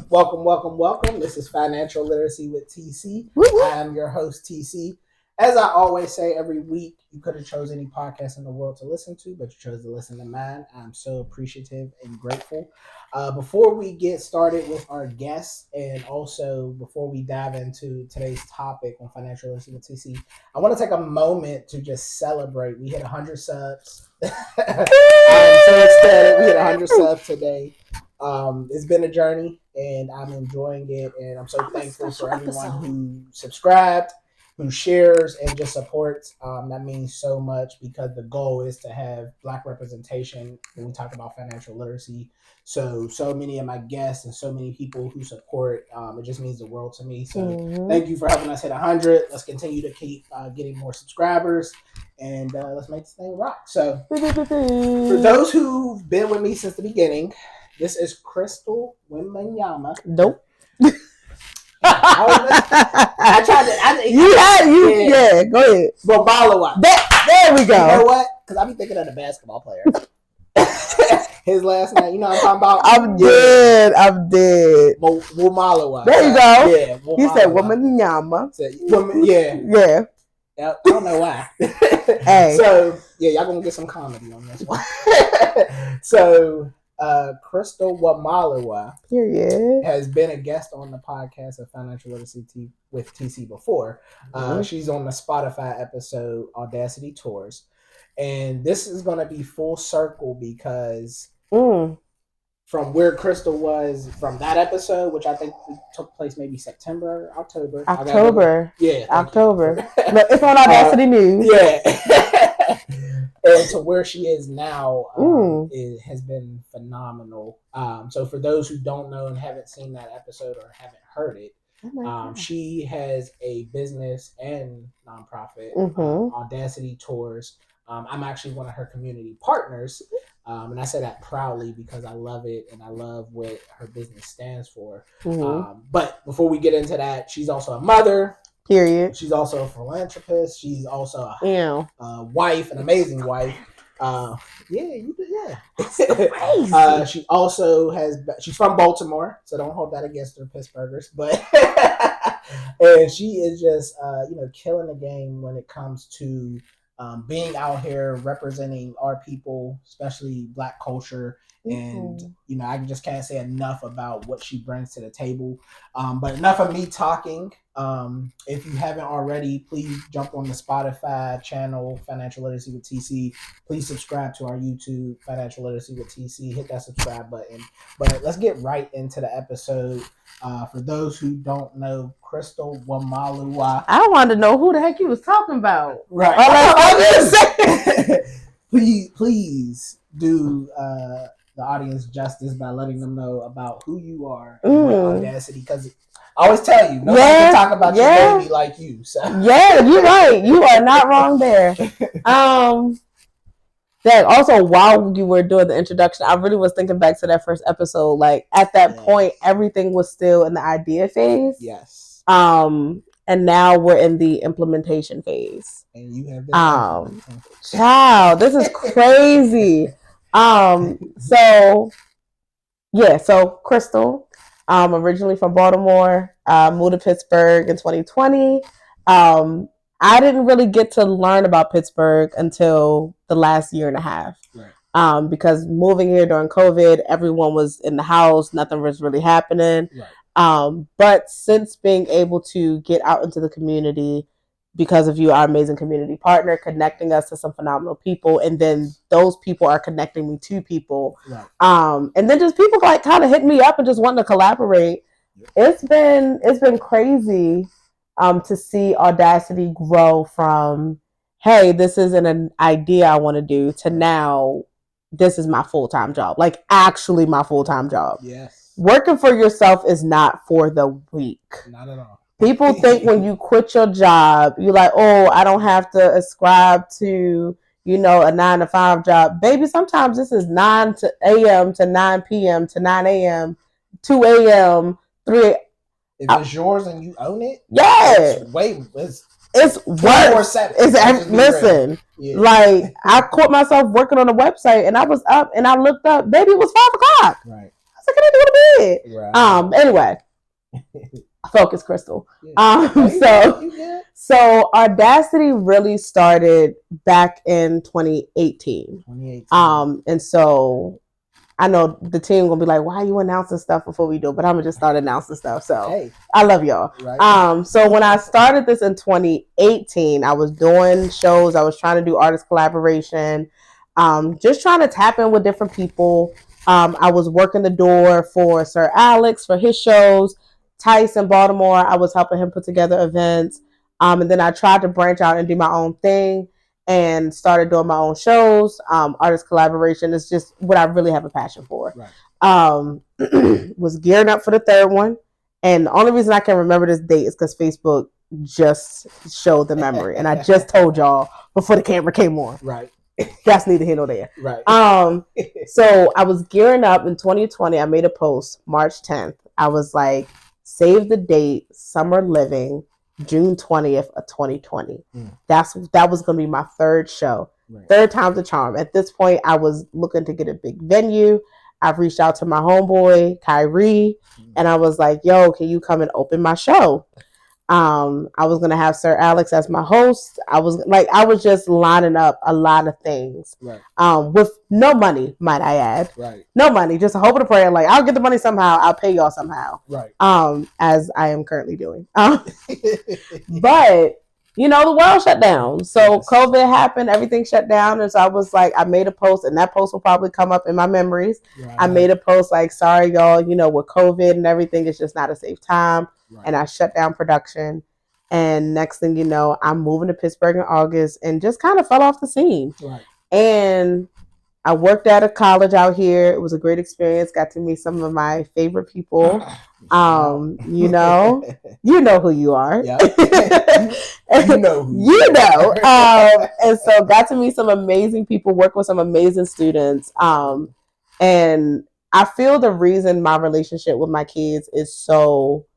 Welcome. This is Financial Literacy with TC. Woo-woo. I am your host, TC. As I always say every week, you could have chose any podcast in the world to listen to, but you chose to listen to mine. I'm so appreciative and grateful. Before we get started with our guests, and also before we dive into today's topic on Financial Literacy with TC, I want to take a moment to just celebrate. We hit 100 subs. I'm so ecstatic. We hit 100 subs today. It's been a journey, and I'm enjoying it, and I'm so thankful for everyone who subscribed, who shares, and just supports. That means so much because the goal is to have Black representation when we talk about financial literacy. So many of my guests and so many people who support, it just means the world to me. So thank you for helping us hit 100. Let's continue to keep getting more subscribers, and let's make this thing rock. So for those who've been with me since the beginning, this is Crystal Wamalwa. Nope. I tried to. Yeah, go ahead. Wamalwa. There we go. You know what? Because I be thinking of the basketball player. His last name, you know what I'm talking about? I'm dead. Wamalwa. There you go. Yeah, Wamalwa. He said Wamalwa. Yeah. I don't know why. Hey. So, yeah, y'all gonna get some comedy on this one. So, Crystal Wamalwa has been a guest on the podcast of Financial Literacy with TC before. She's on the Spotify episode Audacity Tours. And this is going to be full circle because from where Crystal was from that episode, which I think took place maybe September, October. October. Look, it's on Audacity News. Yeah. And to where she is now, it has been phenomenal. So for those who don't know and haven't seen that episode or haven't heard it, she has a business and nonprofit, Audacity Tours. I'm actually one of her community partners, and I say that proudly because I love it and I love what her business stands for. But before we get into that, she's also a mother. Period. She's also a philanthropist. She's also a wife, an amazing wife. She also she's from Baltimore, so don't hold that against her Pittsburghers. But and she is just killing the game when it comes to being out here representing our people, especially Black culture. And I just can't say enough about what she brings to the table. But enough of me talking. If you haven't already, please jump on the Spotify channel, Financial Literacy with TC. Please subscribe to our YouTube, Financial Literacy with TC. Hit that subscribe button. But let's get right into the episode. For those who don't know, Crystal Wamalwa. I wanted to know who the heck you was talking about. Right. Please do the audience justice by letting them know about who you are and what Audacity, because I always tell you, nobody can talk about your baby like you. So. Yeah, you're right. You are not wrong there. Also, while you were doing the introduction, I really was thinking back to that first episode. Like at that point, everything was still in the idea phase. Yes. And now we're in the implementation phase. And you have child, this is crazy. So Crystal, originally from Baltimore, moved to Pittsburgh in 2020. I didn't really get to learn about Pittsburgh until the last year and a half. Right. Because moving here during COVID, everyone was in the house, nothing was really happening. Right. But since being able to get out into the community, because of you, our amazing community partner, connecting us to some phenomenal people, and then those people are connecting me to people. Right. And then just people like kind of hitting me up and just wanting to collaborate. Yep. It's been crazy to see Audacity grow from, hey, this isn't an idea I want to do, to now this is my full-time job. Like actually my full-time job. Yes. Working for yourself is not for the weak. Not at all. People think when you quit your job, you're like, oh, I don't have to ascribe to, a 9-to-5 job. Baby, sometimes this is 9 a.m. to 9 p.m. to 9 a.m., 2 a.m., 3 a.m. If it's yours and you own it, it's worse. Listen, like I caught myself working on a website and I was up and I looked up, baby, it was 5 o'clock. Right. was like, I didn't go to bed. Anyway, focus, Crystal. So Audacity really started back in 2018. And so I know the team gonna be like, why are you announcing stuff before we do it? But I'm gonna just start announcing stuff. So hey, I love y'all. Right. So when I started this in 2018, I was doing shows. I was trying to do artist collaboration, just trying to tap in with different people. I was working the door for Sir Alex for his shows. Tice in Baltimore, I was helping him put together events. And then I tried to branch out and do my own thing and started doing my own shows. Artist collaboration is just what I really have a passion for. Right. Was gearing up for the third one. And the only reason I can remember this date is because Facebook just showed the memory. And I just told y'all before the camera came on. Right. That's neither here nor there. Right. So I was gearing up in 2020. I made a post March 10th. I was like, save the date, Summer Living, June 20th of 2020. That was going to be my third show. Right. Third time's a charm. At this point, I was looking to get a big venue. I've reached out to my homeboy, Kyrie, and I was like, yo, can you come and open my show? I was going to have Sir Alex as my host. I was just lining up a lot of things. Right. With no money, might I add. Right. No money, just a hope and a prayer. Like, I'll get the money somehow. I'll pay y'all somehow. Right. As I am currently doing. But, you know, the world shut down. So yes. COVID happened, everything shut down. And so I was like, I made a post, and that post will probably come up in my memories. Right. I made a post like, sorry, y'all, you know, with COVID and everything, it's just not a safe time. Right. And I shut down production. And next thing you know, I'm moving to Pittsburgh in August and just kind of fell off the scene. Right. And I worked at a college out here. It was a great experience. Got to meet some of my favorite people. You know who you are. Yep. you know. And so got to meet some amazing people, work with some amazing students. And I feel the reason my relationship with my kids is so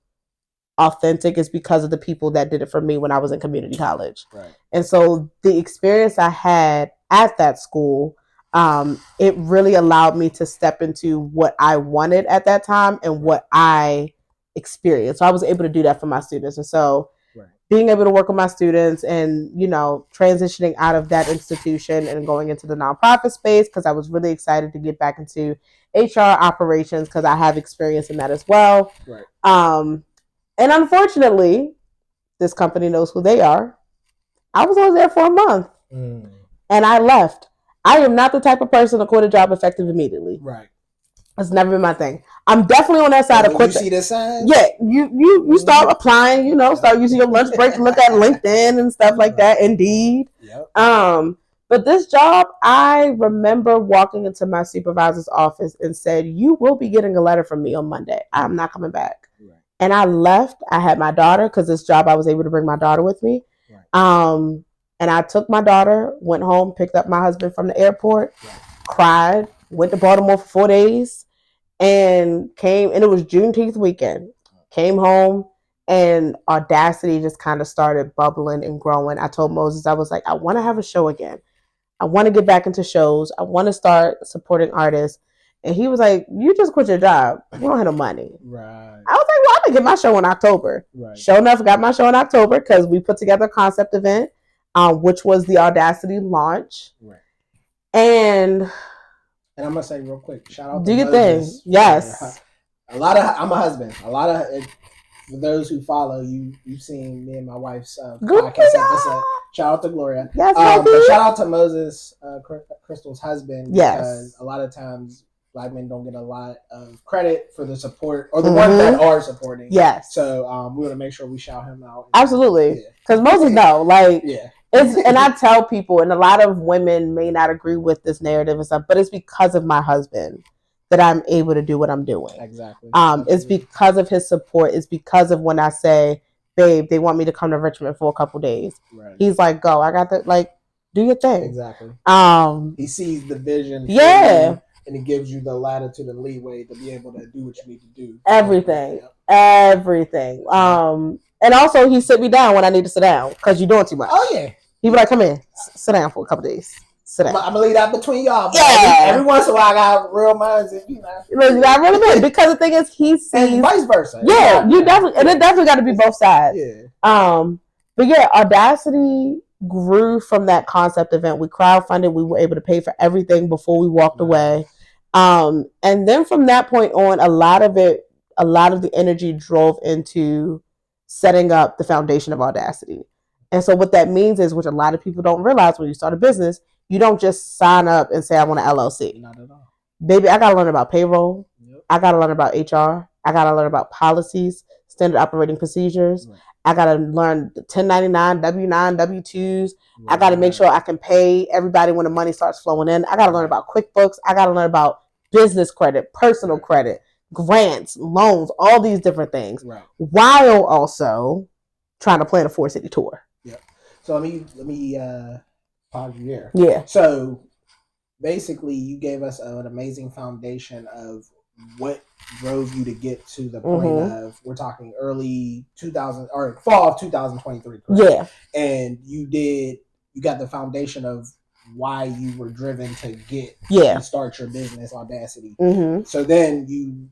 authentic is because of the people that did it for me when I was in community college. Right. And so the experience I had at that school, it really allowed me to step into what I wanted at that time and what I experienced. So I was able to do that for my students. And so being able to work with my students and, you know, transitioning out of that institution and going into the nonprofit space, because I was really excited to get back into HR operations because I have experience in that as well. Right. And unfortunately, this company knows who they are. I was only there for a month. And I left. I am not the type of person to quit a job effective immediately. Right. That's never been my thing. I'm definitely on that side of quit. You see the signs? Yeah. You start applying, you know, start using your lunch break to look at LinkedIn and stuff like that. Indeed. Yep. But this job, I remember walking into my supervisor's office and said, you will be getting a letter from me on Monday. I'm not coming back. Right. And I left. I had my daughter because this job I was able to bring my daughter with me. Right. And I took my daughter, went home, picked up my husband from the airport, cried, went to Baltimore for 4 days, and came, and it was Juneteenth weekend. Came home, and Audacity just kind of started bubbling and growing. I told Moses, I was like, I want to have a show again. I want to get back into shows. I want to start supporting artists. And he was like, you just quit your job. You don't have no money. Right. I was like, well, I'm going to get my show in October. Right. Sure enough, got my show in October because we put together a concept event, which was the Audacity launch. Right. And I'm going to say real quick, shout out to do your thing. Yes. I'm a husband. For those who follow, you've seen me and my wife's podcast episode. Shout out to Gloria. Yes, but shout out to Moses, Crystal's husband. Yes. Because a lot of times Black men don't get a lot of credit for the support or the ones that are supporting. Yes. So we want to make sure we shout him out. Absolutely. Because Moses know, like, and I tell people, and a lot of women may not agree with this narrative and stuff, but it's because of my husband that I'm able to do what I'm doing. Exactly. It's because of his support. It's because of when I say, babe, they want me to come to Richmond for a couple days. Right. He's like, go. I got that. Like, do your thing. Exactly. He sees the vision. Yeah. And it gives you the latitude and leeway to be able to do what you need to do. Everything. Everything. And also, he sit me down when I need to sit down because you're doing too much. Oh, yeah. He be like, come in. Sit down for a couple days. So I'm gonna leave that between y'all. Yeah. Every once in a while, I got real minds, and you know. I really mean, because the thing is, he sees and vice versa. Yeah, you definitely, and it definitely got to be both sides. Yeah. But yeah, Audacity grew from that concept event. We crowdfunded. We were able to pay for everything before we walked away. And then from that point on, a lot of the energy drove into setting up the foundation of Audacity. And so what that means is, which a lot of people don't realize when you start a business, you don't just sign up and say, I want an LLC. Not at all. Baby, I got to learn about payroll. Yep. I got to learn about HR. I got to learn about policies, standard operating procedures. Right. I got to learn 1099, W-9, W-2s. Right. I got to make sure I can pay everybody when the money starts flowing in. I got to learn about QuickBooks. I got to learn about business credit, personal credit, grants, loans, all these different things. Right. While also trying to plan a 4-city tour. Yeah. So let me pause you there. Yeah. So basically, you gave us an amazing foundation of what drove you to get to the point of, we're talking early 2000 or fall of 2023. Correct? Yeah. And you got the foundation of why you were driven to start your business, Audacity. Mm-hmm. So then you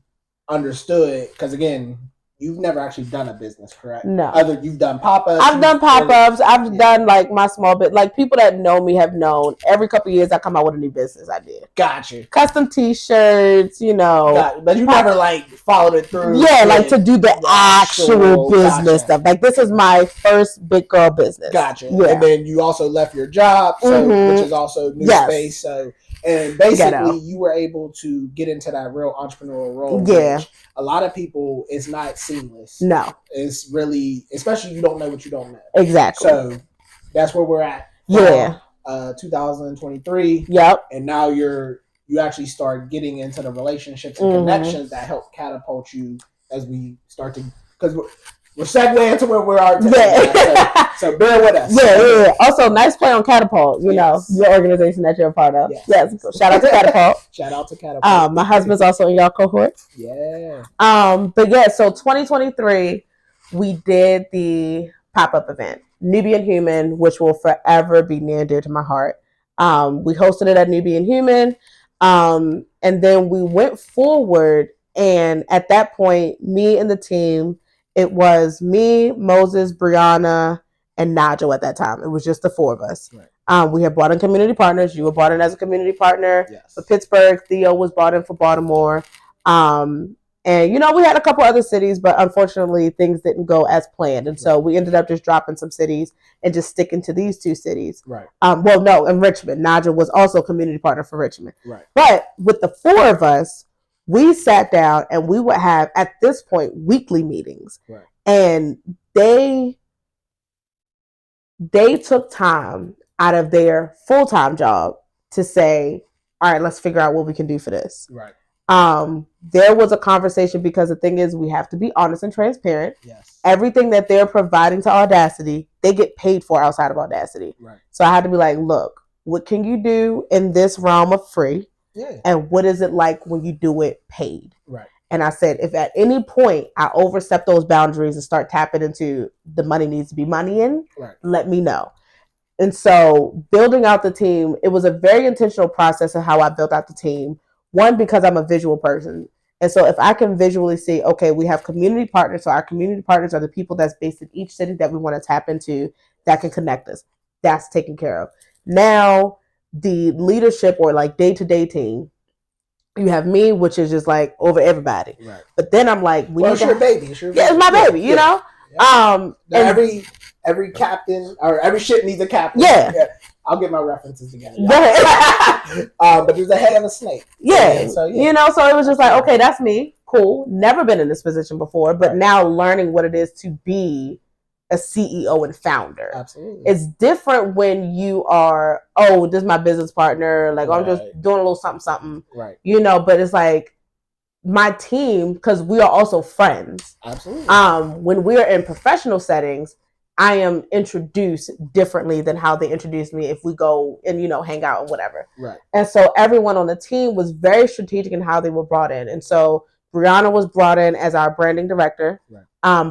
understood, because again, you've never actually done a business, correct? No. You've done pop-ups. I've done pop-ups. I've done like my small bit. Like people that know me have known every couple of years I come out with a new business idea. Gotcha. Custom T-shirts, you know. Gotcha. But you never like followed it through. Yeah, like to do the actual business stuff. Like this is my first big girl business. Gotcha. Yeah. And then you also left your job, which is also new space. So, and basically you were able to get into that real entrepreneurial role. Yeah. A lot of people, it's not seamless. No. It's really, especially you don't know what you don't know. Exactly. So that's where we're at. 2023. Yep. And now you actually start getting into the relationships and connections that help catapult you as we start to, because we're segueing to where we are today. Yeah. So bear with us. Yeah. Also, nice play on Catapult. You know, your organization that you're a part of. Yes. Shout out to Catapult. Shout out to Catapult. My husband's also in your cohort. Yeah. But yeah, so 2023, we did the pop-up event, Nubian Human, which will forever be near and dear to my heart. We hosted it at Nubian Human. And then we went forward. And at that point, me and the team, it was me, Moses, Brianna, and Nigel at that time. It was just the four of us. Right. We had brought in community partners. You were brought in as a community partner for Pittsburgh. Theo was brought in for Baltimore. And, you know, we had a couple other cities, but unfortunately things didn't go as planned. And so we ended up just dropping some cities and just sticking to these two cities. Right. Well, no, in Richmond. Nigel was also a community partner for Richmond. Right. But with the four of us, we sat down and we would have, at this point, weekly meetings. Right. And they took time out of their full-time job to say, all right, let's figure out what we can do for this. Right. There was a conversation, because the thing is, we have to be honest and transparent. Yes. Everything that they're providing to Audacity, they get paid for outside of Audacity. Right. So I had to be like, look, what can you do in this realm of free? Yeah. And what is it like when you do it paid? Right. And I said, if at any point I overstep those boundaries and start tapping into the money needs to be money in, let me know. And so building out the team, it was a very intentional process of how I built out the team. One, because I'm a visual person. And so if I can visually see, okay, we have community partners. So our community partners are the people that's based in each city that we want to tap into that can connect us. That's taken care of. Now, the leadership or like day-to-day team, you have me, which is just like over everybody. Right. But then I'm like, it's your baby. It's my baby, you know? Yeah. Every captain or every ship needs a captain. Yeah. I'll get my references together. But there's a head of a snake. Yeah. So, you know, so it was just like, okay, that's me. Cool. Never been in this position before, but now learning what it is to be a CEO and founder. Absolutely. It's different when you are, this is my business partner. Like, I'm just doing a little something. Right. You know, but it's like my team, because we are also friends. Absolutely. When we're in professional settings, I am introduced differently than how they introduce me if we go and, you know, hang out and whatever. Right. And so everyone on the team was very strategic in how they were brought in. And so Brianna was brought in as our branding director. Right.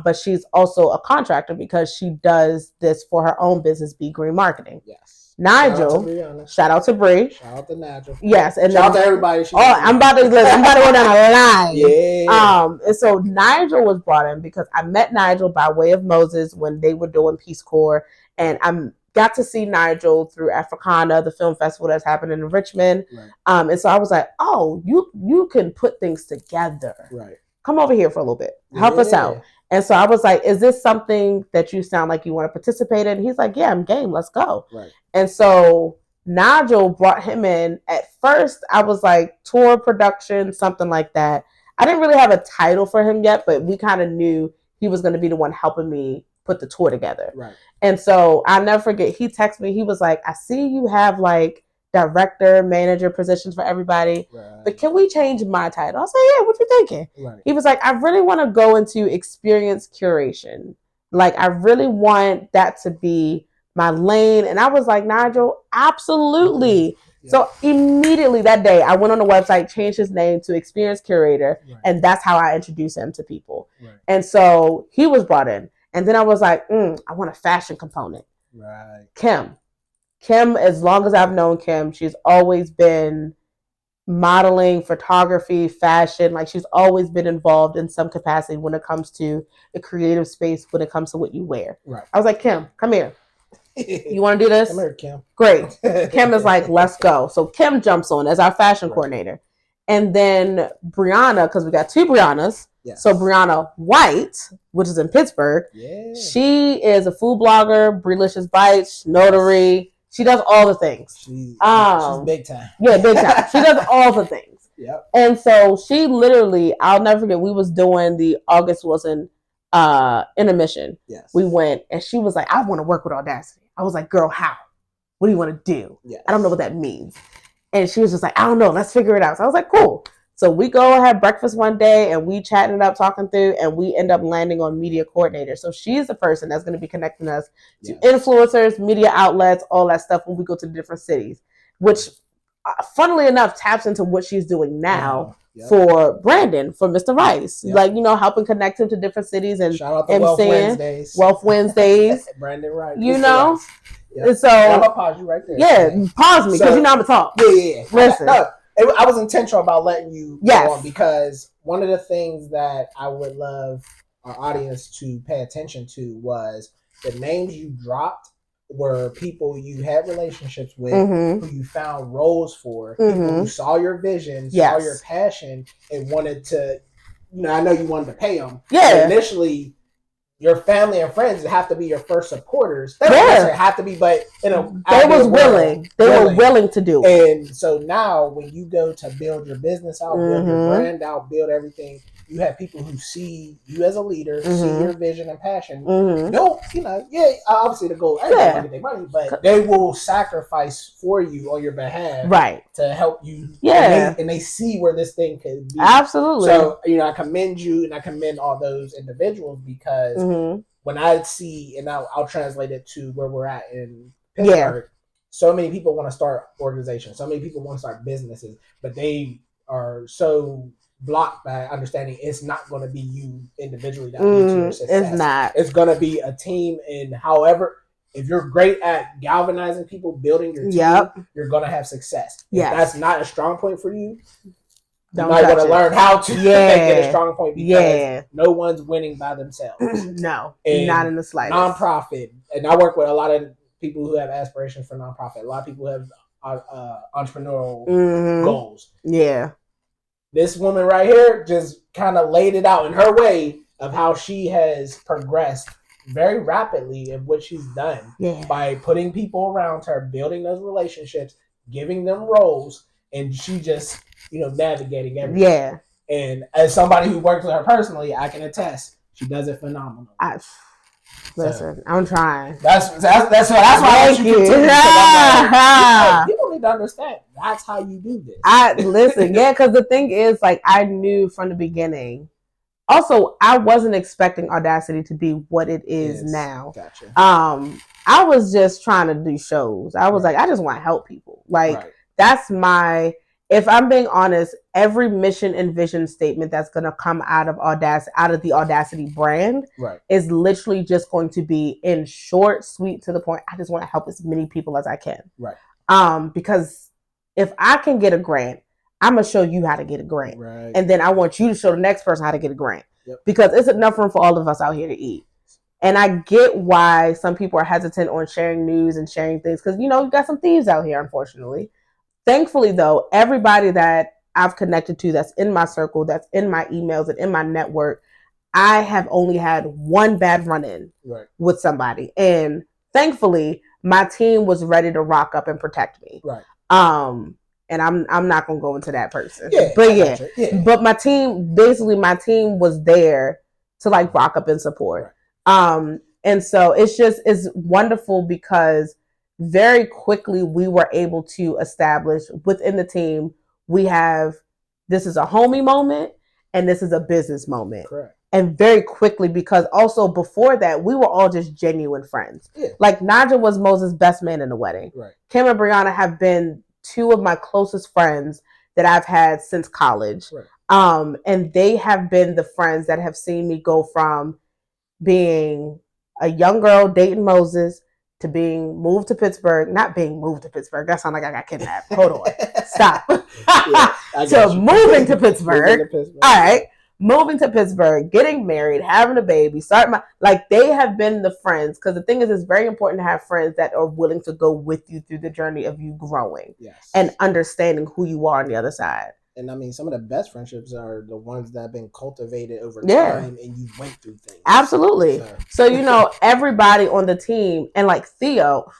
But she's also a contractor because she does this for her own business, Be Green Marketing. Yes. Nigel. Shout out to Bree. Shout out to Nigel. Yes, and shout out to everybody. I'm about to go down a line. Yeah. And so Nigel was brought in because I met Nigel by way of Moses when they were doing Peace Corps, and I got to see Nigel through Africana, the film festival that's happening in Richmond. Right. And so I was like, oh, you can put things together. Right. Come over here for a little bit. Help us out. And so I was like, is this something that you sound like you want to participate in? He's like, yeah, I'm game. Let's go. Right. And so Nigel brought him in. At first, I was like, tour production, something like that. I didn't really have a title for him yet, but we kind of knew he was going to be the one helping me put the tour together. Right. And so I'll never forget, he texted me. He was like, I see you have like director, manager positions for everybody, right, but can we change my title? I was like, yeah, what you thinking? Right. He was like, I really want to go into experience curation. Like, I really want that to be my lane. And I was like, Nigel, absolutely. Yeah. So immediately that day, I went on the website, changed his name to Experience Curator, right, and that's how I introduced him to people. Right. And so he was brought in. And then I was like, I want a fashion component. Right. Kim, as long as I've known Kim, she's always been modeling, photography, fashion. Like, she's always been involved in some capacity when it comes to the creative space, when it comes to what you wear. Right. I was like, Kim, come here. You want to do this? Come here, Kim. Great. Kim is like, let's go. So Kim jumps on as our fashion coordinator. And then Brianna, because we got two Briannas. Yes. So Brianna White, which is in Pittsburgh, she is a food blogger, Brelicious Bites, notary. She does all the things. She's big time. Yeah, big time. She does all the things. Yep. And so she literally, I'll never forget, we was doing the August Wilson intermission. Yes. We went, and she was like, I want to work with Audacity. I was like, girl, how? What do you want to do? Yes. I don't know what that means. And she was just like, I don't know. Let's figure it out. So I was like, cool. So we go have breakfast one day, and we chatting it up, talking through, and we end up landing on media coordinator. So she's the person that's going to be connecting us to influencers, media outlets, all that stuff when we go to the different cities, which, funnily enough, taps into what she's doing now for Brandon, for Mr. Rice. Like, helping connect him to different cities and shout out to Wealth Wednesdays. Wealth Wednesdays. Brandon Rice. And so I'm gonna pause you right there. Yeah, pause me, because I'm gonna talk. Yeah. Listen. I was intentional about letting you go on, because one of the things that I would love our audience to pay attention to was the names you dropped were people you had relationships with, who you found roles for, people who saw your vision, saw your passion, and wanted to, I know you wanted to pay them. Yeah. But initially, your family and friends have to be your first supporters. They don't necessarily have to be, but they was willing. They were willing to do it. And so now, when you go to build your business out, build your brand out, build everything, you have people who see you as a leader, see your vision and passion. Don't, obviously the goal, everybody want to get their money, but they will sacrifice for you on your behalf, right, to help you. Yeah, and they see where this thing could be. Absolutely. So I commend you, and I commend all those individuals, because when I see, and I'll translate it to where we're at in Pittsburgh, so many people want to start organizations, so many people want to start businesses, but they are so blocked by understanding it's not going to be you individually that leads to your success. It's not. It's going to be a team, and however, if you're great at galvanizing people, building your team, you're going to have success. If that's not a strong point for you, you might want to learn how to make it a strong point, because no one's winning by themselves. No, not in the slightest. Nonprofit, and I work with a lot of people who have aspirations for nonprofit. A lot of people have entrepreneurial goals. Yeah. This woman right here just kind of laid it out in her way of how she has progressed very rapidly in what she's done by putting people around her, building those relationships, giving them roles, and she just, navigating everything. Yeah. And as somebody who works with her personally, I can attest, she does it phenomenal. Listen, I'm trying. That's why I want you to continue. People need to understand that's how you do this. Because the thing is, like, I knew from the beginning. Also, I wasn't expecting Audacity to be what it is now. Gotcha. I was just trying to do shows. I was like, I just want to help people. Like, that's my. if I'm being honest, every mission and vision statement that's going to come out of the Audacity brand, is literally just going to be in short, sweet, to the point. I just want to help as many people as I can. Because if I can get a grant, I'm going to show you how to get a grant. And then I want you to show the next person how to get a grant. Because it's enough room for all of us out here to eat. And I get why some people are hesitant on sharing news and sharing things. Because, you got some thieves out here, unfortunately. Thankfully, though, everybody that I've connected to that's in my circle, that's in my emails and in my network, I have only had one bad run-in with somebody. And thankfully, my team was ready to rock up and protect me. And I'm not going to go into that person. But my team was there to rock up and support. And so it's wonderful because very quickly we were able to establish within the team, this is a homie moment and this is a business moment. And very quickly, because also before that, we were all just genuine friends. Naja was Moses' best man in the wedding. Kim and Brianna have been two of my closest friends that I've had since college. And they have been the friends that have seen me go from being a young girl dating Moses to being moved to Pittsburgh. Not being moved to Pittsburgh. That sounds like I got kidnapped. Hold on. Stop. So moving to Pittsburgh. All right. Moving to Pittsburgh, getting married, having a baby, they have been the friends. Because the thing is, it's very important to have friends that are willing to go with you through the journey of you growing and understanding who you are on the other side. And I mean, some of the best friendships are the ones that have been cultivated over time and you went through things. Absolutely. So everybody on the team, and Theo,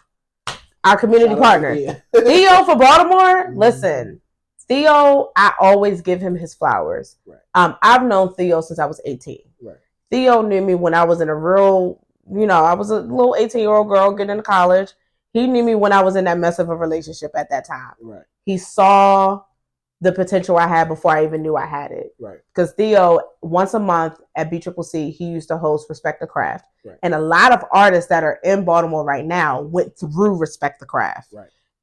our community partner, Theo for Baltimore, listen, Theo, I always give him his flowers. I've known Theo since I was 18. Theo knew me when I was in a real, I was a little 18-year-old girl getting into college. He knew me when I was in that mess of a relationship at that time. He saw the potential I had before I even knew I had it. Because Theo, once a month at BCCC, he used to host Respect the Craft. And a lot of artists that are in Baltimore right now went through Respect the Craft.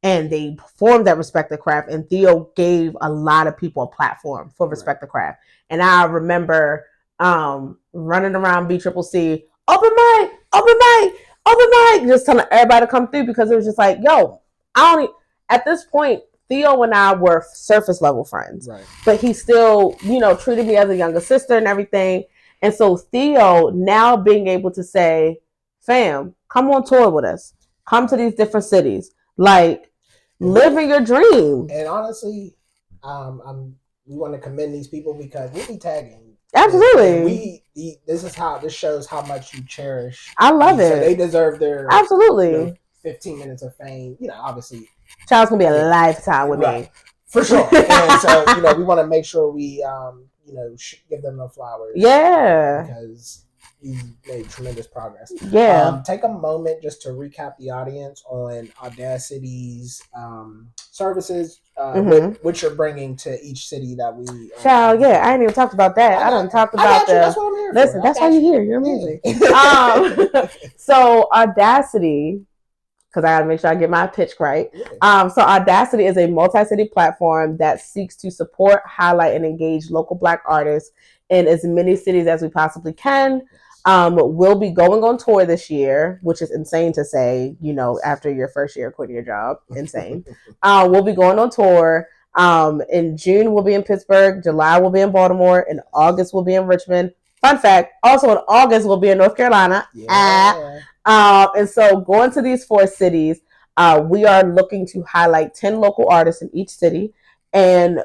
And they performed at Respect the Craft. And Theo gave a lot of people a platform for Respect the Craft. And I remember running around BCCC, open mic, just telling everybody to come through, because it was just at this point, Theo and I were surface level friends, but he still, treated me as a younger sister and everything. And so Theo now being able to say, fam, come on tour with us, come to these different cities, living your dream. And honestly, we want to commend these people because we'll be tagging. Absolutely. This shows how much you cherish. I love it. So they deserve their 15 minutes of fame. Obviously. Child's gonna be a lifetime with me. For sure. And so, we want to make sure we, give them the flowers. Because you made tremendous progress. Take a moment just to recap the audience on Audacity's services, which you're bringing to each city that we. Child, I ain't even talked about that. I done talked about That's what I'm here Listen, for. that's why you're here. You're amazing. So Audacity, because I got to make sure I get my pitch right. So Audacity is a multi-city platform that seeks to support, highlight, and engage local Black artists in as many cities as we possibly can. We'll be going on tour this year, which is insane to say, after your first year quitting your job. Insane. We'll be going on tour. In June, we'll be in Pittsburgh. July, we'll be in Baltimore. In August, we'll be in Richmond. Fun fact, also in August, we'll be in North Carolina. And so going to these 4 cities, we are looking to highlight 10 local artists in each city. And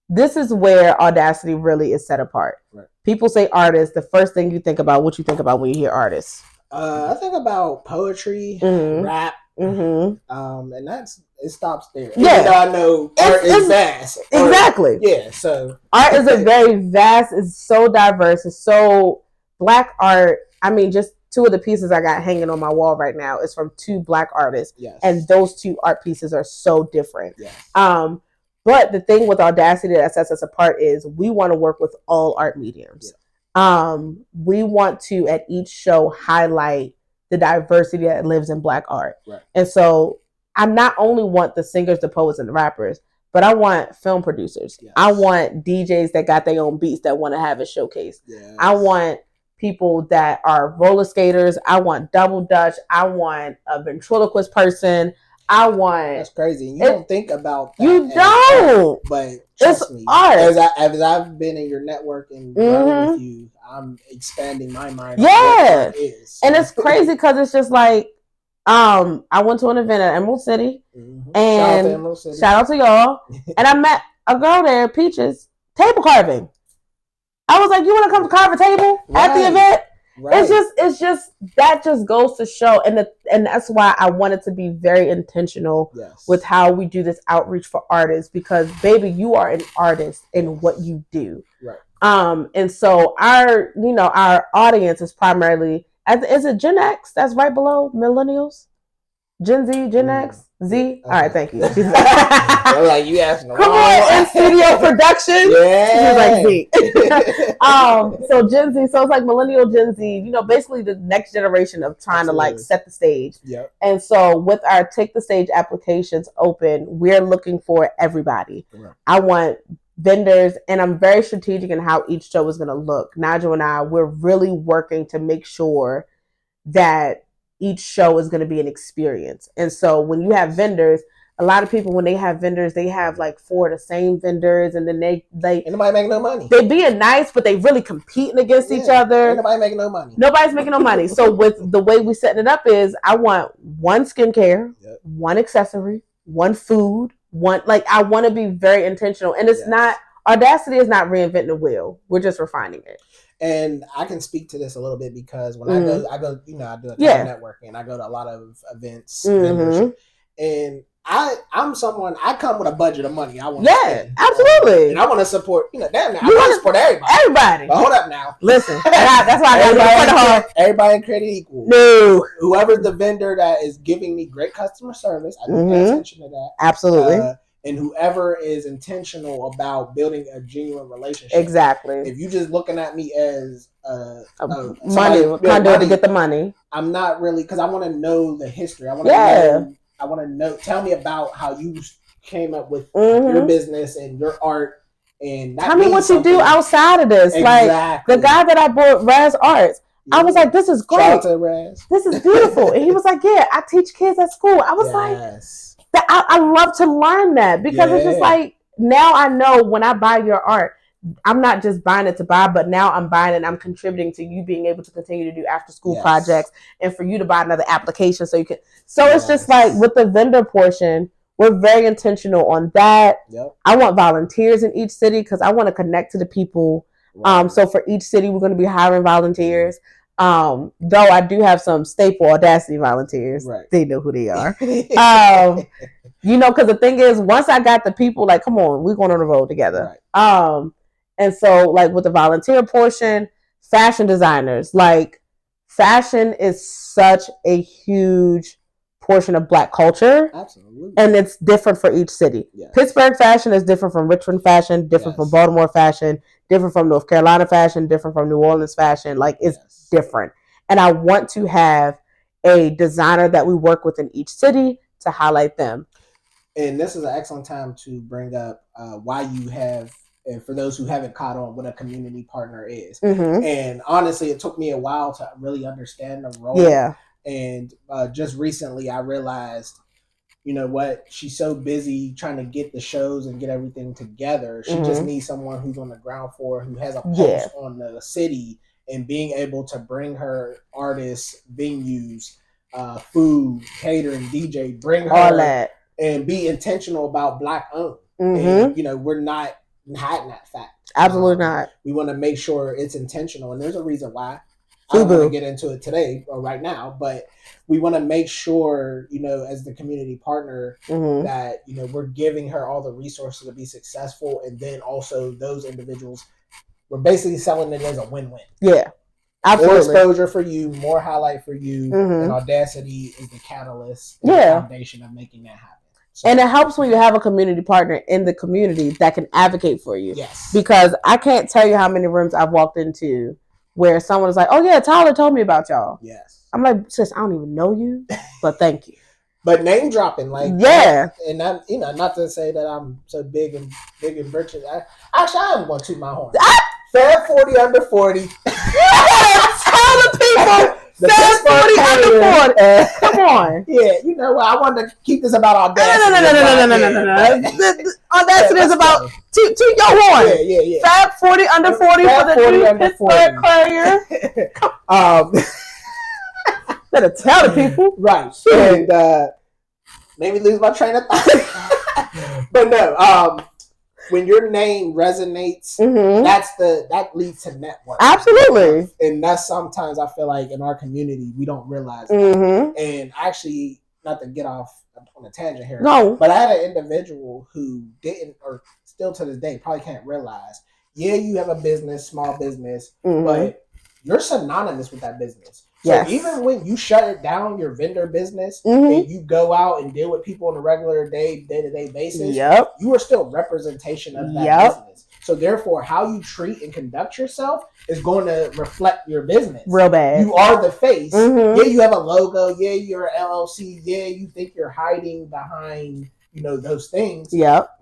this is where Audacity really is set apart. People say artists, the first thing you think about, what you think about when you hear artists? I think about poetry, rap, and it stops there. I know art is vast. Exactly. So art is a very vast, it's so diverse, it's so Black art. I mean, just 2 of the pieces I got hanging on my wall right now is from 2 Black artists. And those 2 art pieces are so different. But the thing with Audacity that sets us apart is we want to work with all art mediums. We want to, at each show, highlight the diversity that lives in Black art. And so I not only want the singers, the poets, and the rappers, but I want film producers. Yes. I want DJs that got their own beats that want to have it showcased. Yes. I want people that are roller skaters. I want double dutch. I want a ventriloquist person. I want. That's crazy. You don't think about that. You don't. But trust me, art. As I've been in your network and grown with you, I'm expanding my mind. Yeah, on what art is. So. And it's crazy because it's just like, I went to an event at Emerald City, and shout out to y'all. And I met a girl there, Peaches, table carving. I was like, "You want to come to carve a table at the event?" Right. It's just that just goes to show, and that's why I wanted to be very intentional with how we do this outreach for artists, because baby, you are an artist in what you do. Right. And so our audience is primarily, is it Gen X? That's right below millennials. Gen Z, Gen X, Z. Okay. All right, thank you. I'm like, you asking. Come on, in studio production. Yeah. She's like Z. So Gen Z. So it's like millennial Gen Z. Basically the next generation of trying to like set the stage. Yep. And so with our Take the Stage applications open, we're looking for everybody. Right. I want vendors, and I'm very strategic in how each show is going to look. Nigel and I, we're really working to make sure that each show is going to be an experience. And so when you have vendors, a lot of people, when they have vendors, they have like 4 of the same vendors, and then they ain't nobody making no money. They being nice, but they really competing against each other. Ain't nobody making no money. Nobody's making no money. So with the way we setting it up is, I want one skincare, one accessory, one food, I want to be very intentional. And it's not, Audacity is not reinventing the wheel. We're just refining it. And I can speak to this a little bit because when I go, I do a ton of networking. I go to a lot of events, and I'm someone, I come with a budget of money I want to spend. Absolutely. And I want to support, I want to support everybody. But hold up now. Listen, that's why I got to everybody in credit equal. No. Whoever's the vendor that is giving me great customer service, I do pay attention to that. Absolutely. And whoever is intentional about building a genuine relationship. Exactly. If you just looking at me as money to get the money, I'm not really, because I want to know the history. I want to know. Tell me about how you came up with your business and your art, and tell me what you do outside of this. Exactly. Like the guy that I bought, Raz Arts. I was like, "This is great. Shout out to Raz. This is beautiful." And he was like, "Yeah, I teach kids at school." I was like. I love to learn that, because it's just like, now I know when I buy your art, I'm not just buying it to buy, but now I'm buying it and I'm contributing to you being able to continue to do after school projects, and for you to buy another application so you can. So it's just like with the vendor portion, we're very intentional on that. Yep. I want volunteers in each city because I want to connect to the people. Right. So for each city, we're going to be hiring volunteers. Though I do have some staple Audacity volunteers. Right. They know who they are. Because the thing is, once I got the people, like, come on, we're going on the road together. Right. And so, like, with the volunteer portion, fashion designers, like, fashion is such a huge portion of Black culture. Absolutely. And it's different for each city. Yes. Pittsburgh fashion is different from Richmond fashion, different from Baltimore fashion, different from North Carolina fashion, different from New Orleans fashion. Like, it's different. And I want to have a designer that we work with in each city to highlight them. And this is an excellent time to bring up why you have, and for those who haven't caught on, what a community partner is. Mm-hmm. And honestly, it took me a while to really understand the role. Yeah. And just recently I realized, she's so busy trying to get the shows and get everything together. She just needs someone who's on the ground floor, who has a pulse on the city, and being able to bring her artists, venues, food, catering, DJ, bring her all that, and be intentional about Black owned. Mm-hmm. And, we're not hiding that fact. Absolutely not. We want to make sure it's intentional, and there's a reason why. I don't want to get into it today or right now, but we want to make sure, as the community partner, that, we're giving her all the resources to be successful. And then also those individuals, we're basically selling it as a win-win. Yeah. Absolutely. More exposure for you, more highlight for you, and Audacity is the catalyst, the foundation of making that happen. So, and it helps when you have a community partner in the community that can advocate for you. Yes. Because I can't tell you how many rooms I've walked into where someone is like, "Oh yeah, Tyler told me about y'all." Yes. I'm like, "Sis, I don't even know you, but thank you." But name dropping, like and I'm not to say that I'm so big and rich. Actually, I am going to my horn. Fab 40 under 40. Tell the people. Fab 40 under 40. Come on. Yeah, you know what? I wanted to keep this about Audacity. No. Audacity is about to your horn. Yeah. Fab 40 under 40 for the new Pittsburgh Courier. Better tell the people. Right. And made me lose my train of thought. But no, when your name resonates, that leads to network. Absolutely. And that's sometimes I feel like in our community we don't realize that. And actually, not to get off on a tangent here, but I had an individual who didn't, or still to this day probably can't realize. Yeah, you have a business, small business, but you're synonymous with that business. So even when you shut it down, your vendor business, and you go out and deal with people on a regular day-to-day basis, you are still representation of that business. So therefore, how you treat and conduct yourself is going to reflect your business. Real bad. You are the face. Yeah, you have a logo. Yeah, you're an LLC. Yeah, you think you're hiding behind those things.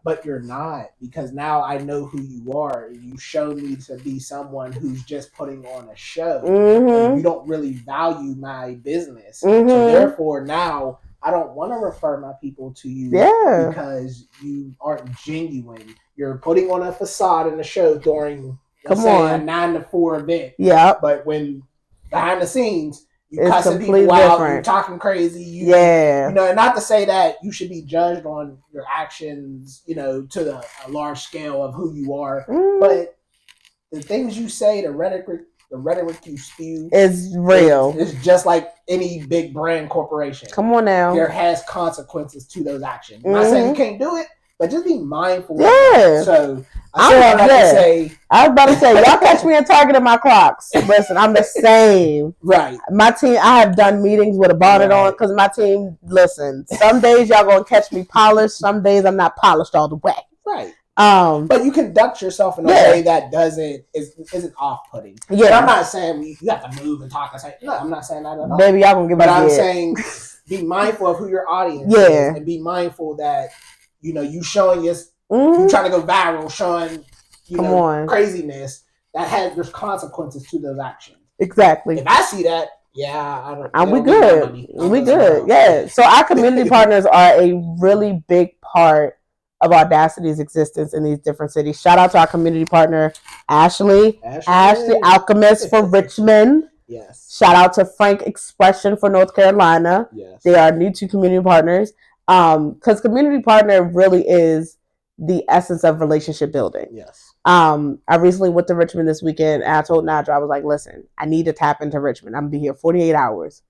But you're not, because now I know who you are. You show me to be someone who's just putting on a show. And you don't really value my business. So therefore now I don't want to refer my people to you because you aren't genuine. You're putting on a facade in the show during a 9 to 4 event. But when behind the scenes you cussing people out, you're talking crazy. And not to say that you should be judged on your actions, to a large scale of who you are. But the things you say, the rhetoric you spew is real. It's just like any big brand corporation. Come on now. There has consequences to those actions. I'm not saying you can't do it, but just be mindful. So I was about to say, y'all catch me in Target in my Crocs. Listen, I'm the same. Right. My team, I have done meetings with a bonnet on because my team, listen, some days y'all gonna catch me polished, some days I'm not polished all the way. Right. But you conduct yourself in a way that isn't off-putting. Yeah. But I'm not saying you have to move and talk and say, no, I'm not saying that at all. Maybe y'all gonna give me I'm saying be mindful of who your audience is, and be mindful that you showing you trying to go viral, showing craziness there's consequences to those actions. Exactly. If I see that, I don't. We good. We good. Yeah. So our community partners are a really big part of Audacity's existence in these different cities. Shout out to our community partner, Ashley Alchemist for Richmond. Yes. Shout out to Frank Expression for North Carolina. Yes. They are new to community partners. Because community partner really is the essence of relationship building. Yes. I recently went to Richmond this weekend, and I told Nadra, I was like, listen, I need to tap into Richmond. I'm going to be here 48 hours.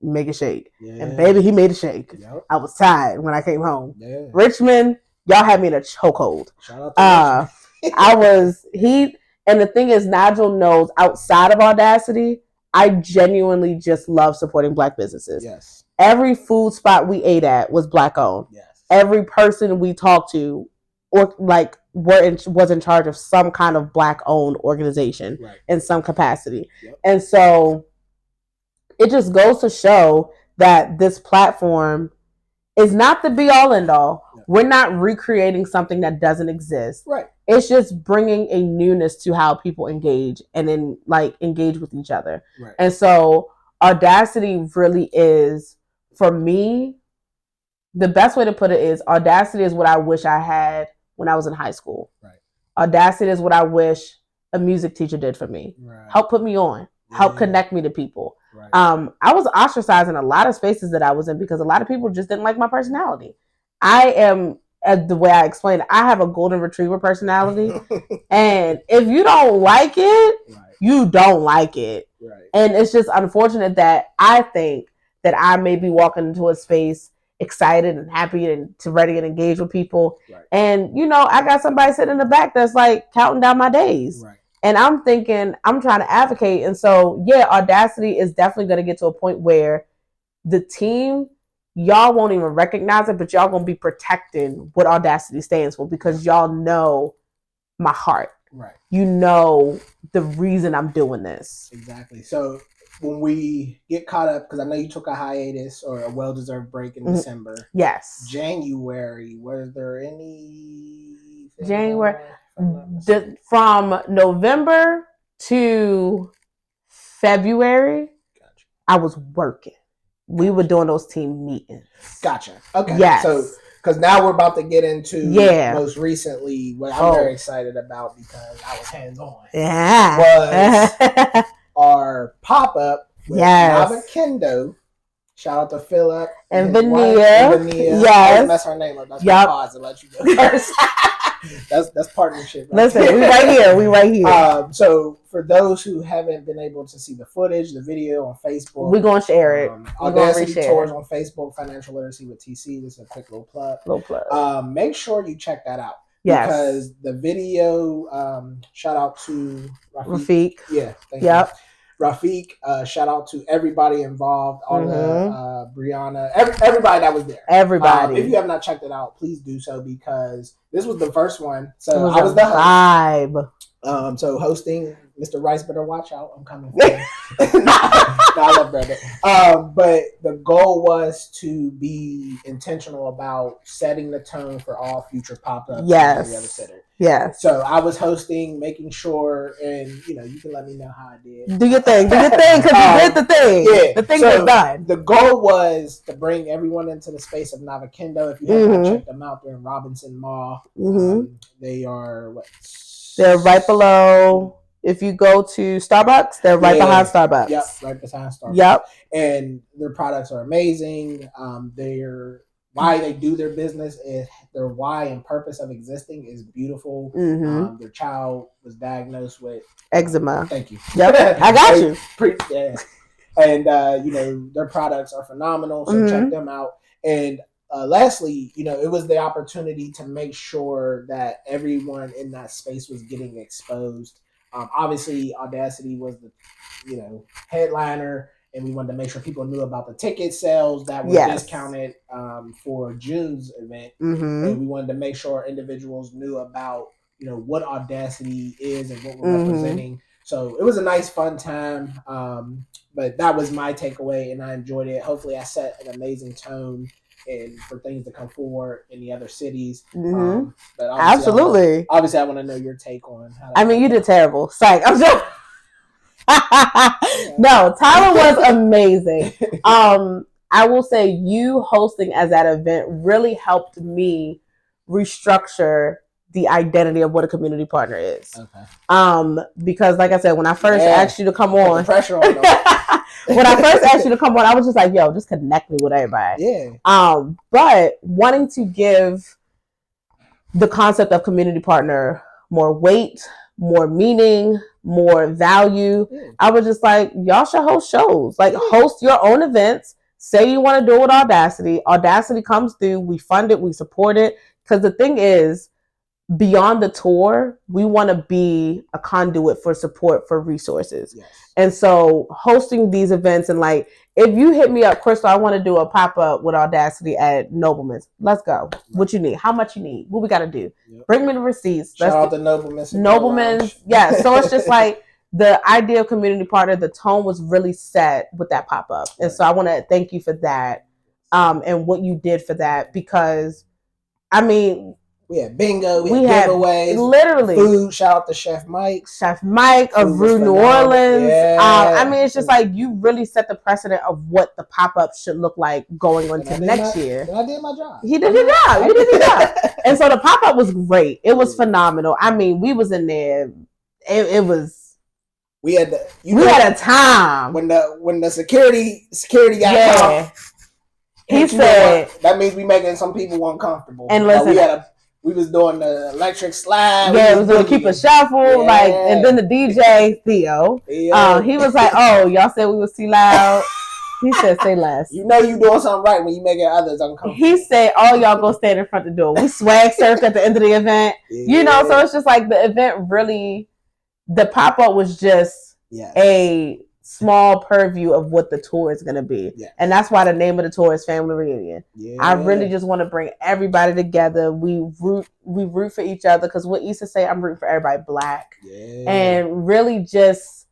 Make a shake. Yeah. And baby, he made a shake. Yep. I was tired when I came home. Yeah. Richmond, y'all had me in a chokehold. Shout out to Richmond. And the thing is, Nigel knows outside of Audacity, I genuinely just love supporting Black businesses. Yes. Every food spot we ate at was Black owned. Yes. Every person we talked to was in charge of some kind of Black owned organization in some capacity. Yep. And so it just goes to show that this platform is not the be all end all. No. We're not recreating something that doesn't exist. Right. It's just bringing a newness to how people engage and then engage with each other. Right. And so Audacity really is, for me, the best way to put it is Audacity is what I wish I had when I was in high school. Right. Audacity is what I wish a music teacher did for me. Right. Help put me on. Help connect me to people. Right. I was ostracized in a lot of spaces that I was in because a lot of people just didn't like my personality. I am, the way I explained it, I have a golden retriever personality. And if you don't like it, you don't like it. Right. And it's just unfortunate that I think that I may be walking into a space excited and happy and to ready and engage with people. Right. And, I got somebody sitting in the back that's counting down my days. Right. And I'm thinking, I'm trying to advocate. And so, Audacity is definitely going to get to a point where the team, y'all won't even recognize it, but y'all going to be protecting what Audacity stands for because y'all know my heart. Right. You know the reason I'm doing this. Exactly. So when we get caught up, because I know you took a hiatus or a well-deserved break in December. Yes. January, was there any January from November to February? Gotcha. I was working. We were doing those team meetings. Gotcha. Okay. Yes. So, because now we're about to get into most recently what I'm very excited about because I was hands-on. Was our pop-up with Nava Kendo. Shout out to Philip and Vania. Yes. That's her name. That's my pause and let you go first. That's partnership. Right? Listen, we right here. So for those who haven't been able to see the footage, the video on Facebook, we're gonna share it. Audacity tours on Facebook, Financial Literacy with TC. This is a quick little plug. Make sure you check that out. Yes. Because the video, shout out to Rafiq. Yeah, thank you. Rafiq, shout out to everybody involved, all the Brianna, everybody that was there. Everybody. If you have not checked it out, please do so because this was the first one. So I was the host. Vibe. So hosting, Mr. Rice better watch out. I'm coming for you. I love brother. But the goal was to be intentional about setting the tone for all future pop-ups. Yes. The other center. Yes. So I was hosting, making sure, and you can let me know how I did. Do your thing, because you did the thing. Yeah. The thing was done. The goal was to bring everyone into the space of Nava Kendo. If you have not checked them out, they're in Robinson Mall. They are what? They're right below. If you go to Starbucks, they're right behind Starbucks. Yep, right behind Starbucks. Yep. And their products are amazing. Why they do their business is their why and purpose of existing is beautiful. Their child was diagnosed with eczema. Thank you. Yep, I got you. And their products are phenomenal. So check them out. And lastly, it was the opportunity to make sure that everyone in that space was getting exposed. Obviously, Audacity was the headliner. And we wanted to make sure people knew about the ticket sales that were discounted for June's event. And we wanted to make sure individuals knew about, what Audacity is and what we're representing. So it was a nice, fun time. But that was my takeaway, and I enjoyed it. Hopefully, I set an amazing tone and for things to come forward in the other cities. But absolutely. Obviously, I want to know your take on how you did terrible. Psych. I'm joking. No, Tyler was amazing. I will say you hosting as that event really helped me restructure the identity of what a community partner is. Okay. Because like I said, when I first asked you to come on, the pressure on when I first asked you to come on, I was just like, yo, just connect me with everybody. Yeah. But wanting to give the concept of community partner more weight, more meaning, more value. I was just like, y'all should host shows. Like, host your own events. Say you want to do it with Audacity. Audacity comes through. We fund it. We support it. Because the thing is, beyond the tour, we want to be a conduit for support for resources. Yes. And so hosting these events and like, if you hit me up, Crystal, I want to do a pop-up with Audacity at Nobleman's. Let's go. What you need? How much you need? What we got to do? Yep. Bring me the receipts. Shout out to Nobleman's. Yeah. So it's just like the idea of community partner, the tone was really set with that pop-up. And so I want to thank you for that and what you did for that because, we had bingo, we had giveaways, literally food. Shout out to Chef Mike of Rue New Orleans. It's just like you really set the precedent of what the pop-up should look like going into next year. I did my job. He did your job. You did your job. And so the pop-up was great. It was phenomenal. We was in there. It was. We had a time when the security got caught. He said that means we making some people uncomfortable. And listen. We was doing the electric slide. Yeah, it was gonna keep a shuffle, and then the DJ Theo, he was like, "Oh, y'all said we was too loud." He said, "Say less." You know you doing something right when you making others uncomfortable. He said, "All y'all go stand in front of the door." We swag surfed at the end of the event, So it's just like the event really, the pop up was just a small purview of what the tour is going to be. Yeah. And that's why the name of the tour is Family Reunion. Yeah. I really just want to bring everybody together. We root for each other because what Issa say, I'm rooting for everybody Black. Yeah. And really just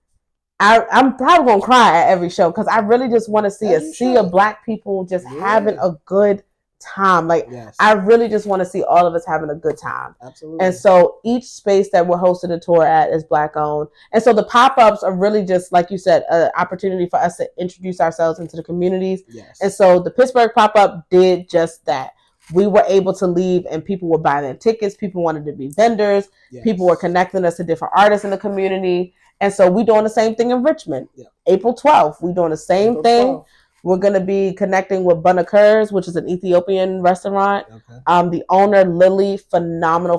I'm probably gonna cry at every show because I really just want to see a sea of Black people just having a good time. Like, I really just want to see all of us having a good time. Absolutely. And so each space that we're hosting a tour at is Black owned. And so the pop-ups are really just, like you said, an opportunity for us to introduce ourselves into the communities. Yes. And so the Pittsburgh pop-up did just that. We were able to leave and people were buying their tickets. People wanted to be vendors. Yes. People were connecting us to different artists in the community. And so we're doing the same thing in Richmond. Yeah. April 12th, we're doing the same thing. 12th. We're going to be connecting with Buna Kurz, which is an Ethiopian restaurant. Okay. The owner, Lily, phenomenal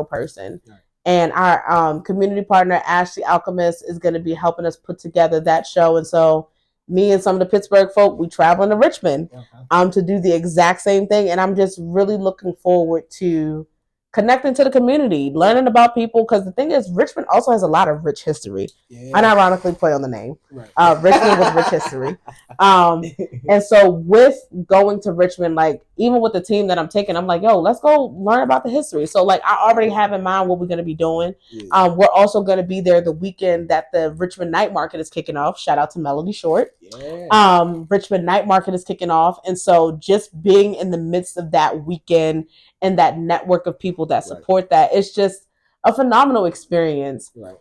person. Right. And our community partner, Ashley Alchemist, is going to be helping us put together that show. And so me and some of the Pittsburgh folk, we traveling to Richmond to do the exact same thing. And I'm just really looking forward to connecting to the community, learning about people, because the thing is, Richmond also has a lot of rich history. Yeah. Unironically play on the name. Right. Richmond with rich history. And so with going to Richmond, like, even with the team that I'm taking, I'm like, yo, let's go learn about the history. So, like, I already have in mind what we're going to be doing. Yeah. We're also going to be there the weekend that the Richmond Night Market is kicking off. Shout out to Melody Short. Yeah. Richmond Night Market is kicking off. And so just being in the midst of that weekend and that network of people that support that, it's just a phenomenal experience. Right.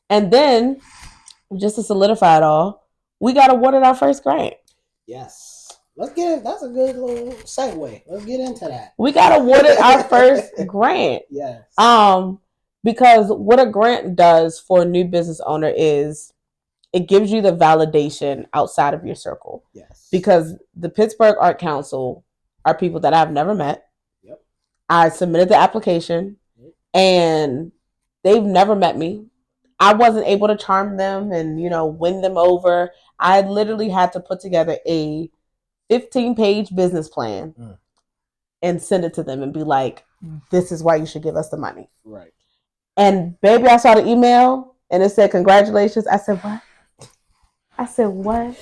And then, just to solidify it all, we got awarded our first grant. Yes. Let's get it. That's a good little segue. Let's get into that. We got awarded our first grant. Yes. Because what a grant does for a new business owner is it gives you the validation outside of your circle. Yes. Because the Pittsburgh Art Council are people that I've never met. Yep. I submitted the application and they've never met me. I wasn't able to charm them and, win them over. I literally had to put together a 15-page business plan and send it to them and be like, this is why you should give us the money. Right. And baby, I saw the email and it said, congratulations. I said, what?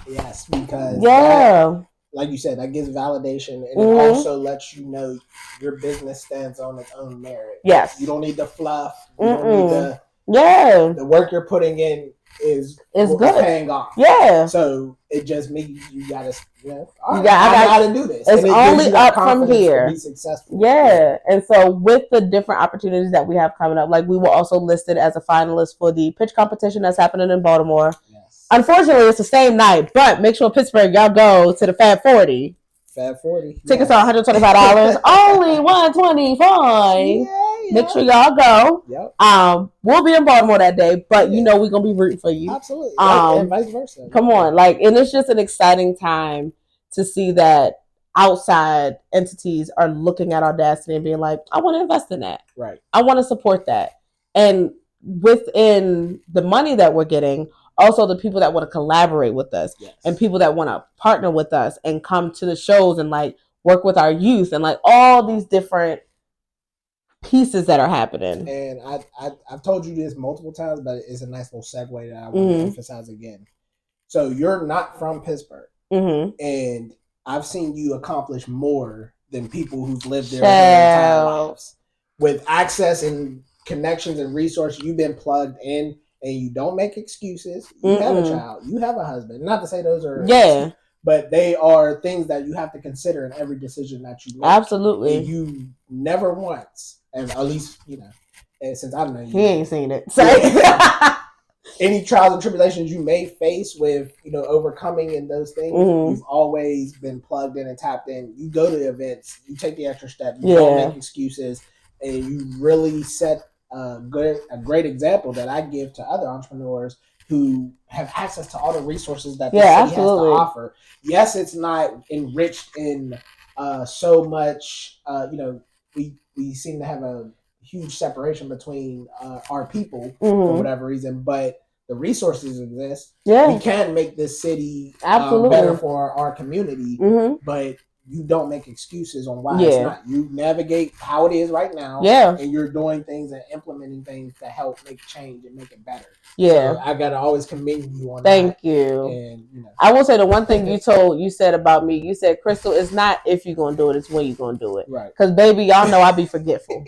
Yes, because that, like you said, that gives validation, and it also lets you know your business stands on its own merit. Yes. You don't need the fluff. You don't need the work you're putting in is good. Paying off. Yeah. So it just means you gotta, I gotta do this. It's only up from here. To be successful. Yeah. And so with the different opportunities that we have coming up, like we were also listed as a finalist for the pitch competition that's happening in Baltimore. Yes. Unfortunately, it's the same night, but make sure Pittsburgh, y'all go to the Fab 40. Fab 40. Tickets are $125. Only $125. Yeah. Make sure y'all go. Yep. We'll be in Baltimore that day, but we're gonna be rooting for you. Absolutely. And vice versa. Come on, and it's just an exciting time to see that outside entities are looking at Audacity and being like, I want to invest in that. Right. I want to support that. And within the money that we're getting, also the people that want to collaborate with us and people that want to partner with us and come to the shows and work with our youth and all these different pieces that are happening. And I've told you this multiple times, but it's a nice little segue that I want to emphasize again. So you're not from Pittsburgh, and I've seen you accomplish more than people who've lived there their entire lives. With access and connections and resources, you've been plugged in, and you don't make excuses. You have a child, you have a husband. Not to say those are but they are things that you have to consider in every decision that you make. Absolutely. And you never once, and at least, and since I've known you, he ain't seen it. So any trials and tribulations you may face with, overcoming in those things, you've always been plugged in and tapped in. You go to events, you take the extra step, you don't make excuses, and you really set a great example that I give to other entrepreneurs who have access to all the resources that the city has to offer. Yes, it's not enriched in so much. We seem to have a huge separation between our people for whatever reason, but the resources exist. Yeah, we can make this city better for our community, but you don't make excuses on why it's not. You navigate how it is right now, and you're doing things and implementing things to help make change and make it better. So I gotta always commend you on that. Thank you. And I will say the one thing you said about me, you said, Crystal, it's not if you're gonna do it, it's when you're gonna do it. Right. Because baby, y'all know I be forgetful.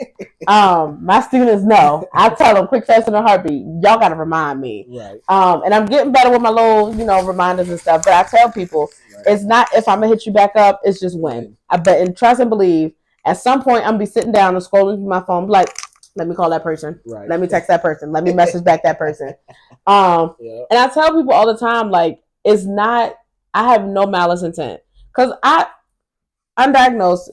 My students know. I tell them quick, fast, and a heartbeat. Y'all gotta remind me. Right. And I'm getting better with my little, reminders and stuff. But I tell people, it's not if I'm gonna hit you back up, it's just when. I bet and trust and believe. At some point, I'm gonna be sitting down and scrolling through my phone, like, let me call that person. Right. Let me text that person. Let me message back that person. And I tell people all the time, like, it's not. I have no malice intent because diagnosed,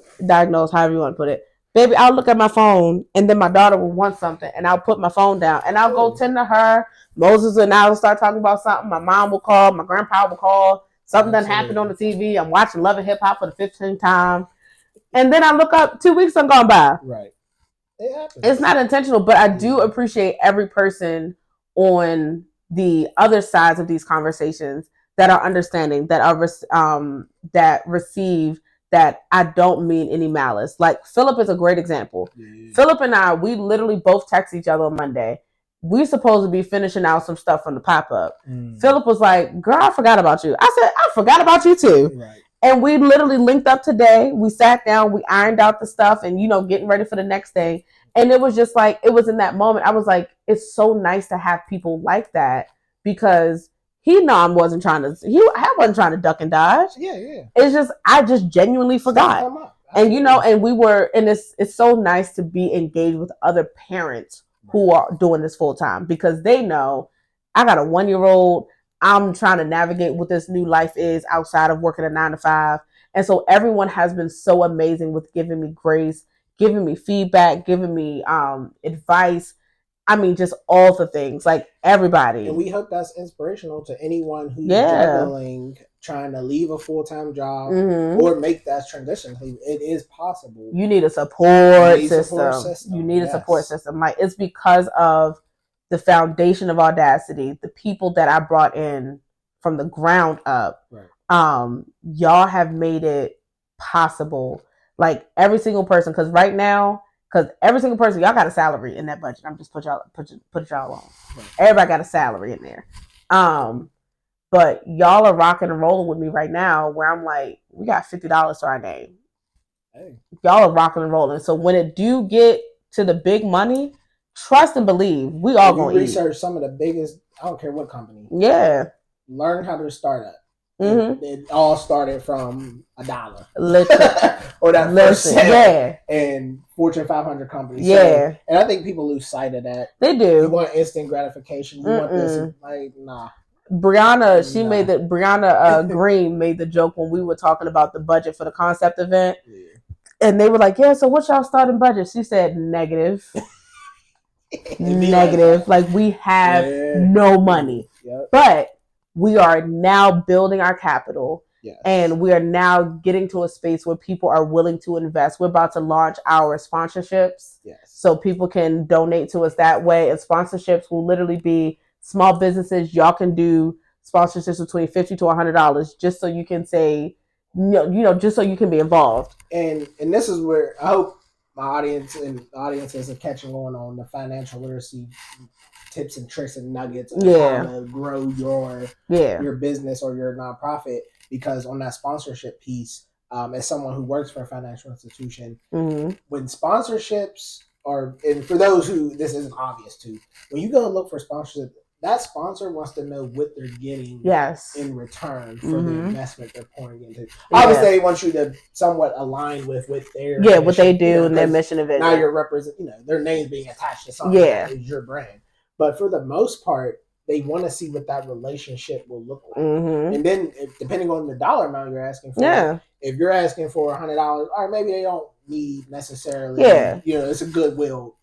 however you want to put it. Baby, I'll look at my phone and then my daughter will want something and I'll put my phone down and I'll go tend to her. Moses and I will start talking about something. My mom will call. My grandpa will call. Something done happened on the TV. I'm watching Love and Hip Hop for the 15th time. And then I look up, 2 weeks done gone by. Right. It happens. It's not intentional, but I do appreciate every person on the other sides of these conversations that are understanding, that are that receive that I don't mean any malice. Like Philip is a great example. Yeah. Philip and I, we literally both text each other on Monday. We're supposed to be finishing out some stuff from the pop-up. Philip was like, girl, I forgot about you. I said, I forgot about you too. Right. And we literally linked up today. We sat down, we ironed out the stuff and, getting ready for the next thing. And it was just like, it was in that moment. I was like, it's so nice to have people like that because I wasn't trying to duck and dodge. Yeah. It's just, I just genuinely forgot. And, and we were, and it's so nice to be engaged with other parents who are doing this full time because they know I got a 1-year-old. I'm trying to navigate what this new life is outside of working a 9 to 5. And so everyone has been so amazing with giving me grace, giving me feedback, giving me advice. I mean, just all the things, like everybody. And we hope that's inspirational to anyone who's juggling, trying to leave a full-time job or make that transition. It is possible. You need a support system. You need a support system. Like, it's because of the foundation of Audacity, the people that I brought in from the ground up. Right. Y'all have made it possible. Like every single person, because right now, every single person, y'all got a salary in that budget. I'm just put y'all on. Right. Everybody got a salary in there. But y'all are rocking and rolling with me right now where I'm like, we got $50 to our name. Hey. Y'all are rocking and rolling. So when it do get to the big money, trust and believe, we all going to research some of the biggest, I don't care what company. Yeah. Learn how to start up. It all started from $1. Literally. Or that first sale and Fortune 500 companies. Yeah. So, and I think people lose sight of that. They do. You want instant gratification. You want this, like, nah. Brianna Green made the joke when we were talking about the budget for the concept event. Yeah. And they were like, yeah, so what's y'all starting budget? She said negative. Negative. Like we have no money. Yep. But we are now building our capital. Yes. And we are now getting to a space where people are willing to invest. We're about to launch our sponsorships. Yes. So people can donate to us that way. And sponsorships will literally be small businesses. Y'all can do sponsorships between $50 to $100 just so you can say, just so you can be involved. And this is where I hope my audience and audiences are catching on the financial literacy tips and tricks and nuggets of how to grow your business or your nonprofit. Because on that sponsorship piece, as someone who works for a financial institution, when sponsorships are, and for those who this isn't obvious to, when you go and look for sponsorship, that sponsor wants to know what they're getting in return for the investment they're pouring into. Obviously, they want you to somewhat align with what their mission, what they do and their mission of it. Now you're their name's being attached to something that is your brand. But for the most part, they want to see what that relationship will look like. And then, depending on the dollar amount you're asking for, if you're asking for $100, or maybe they don't need necessarily, it's a goodwill.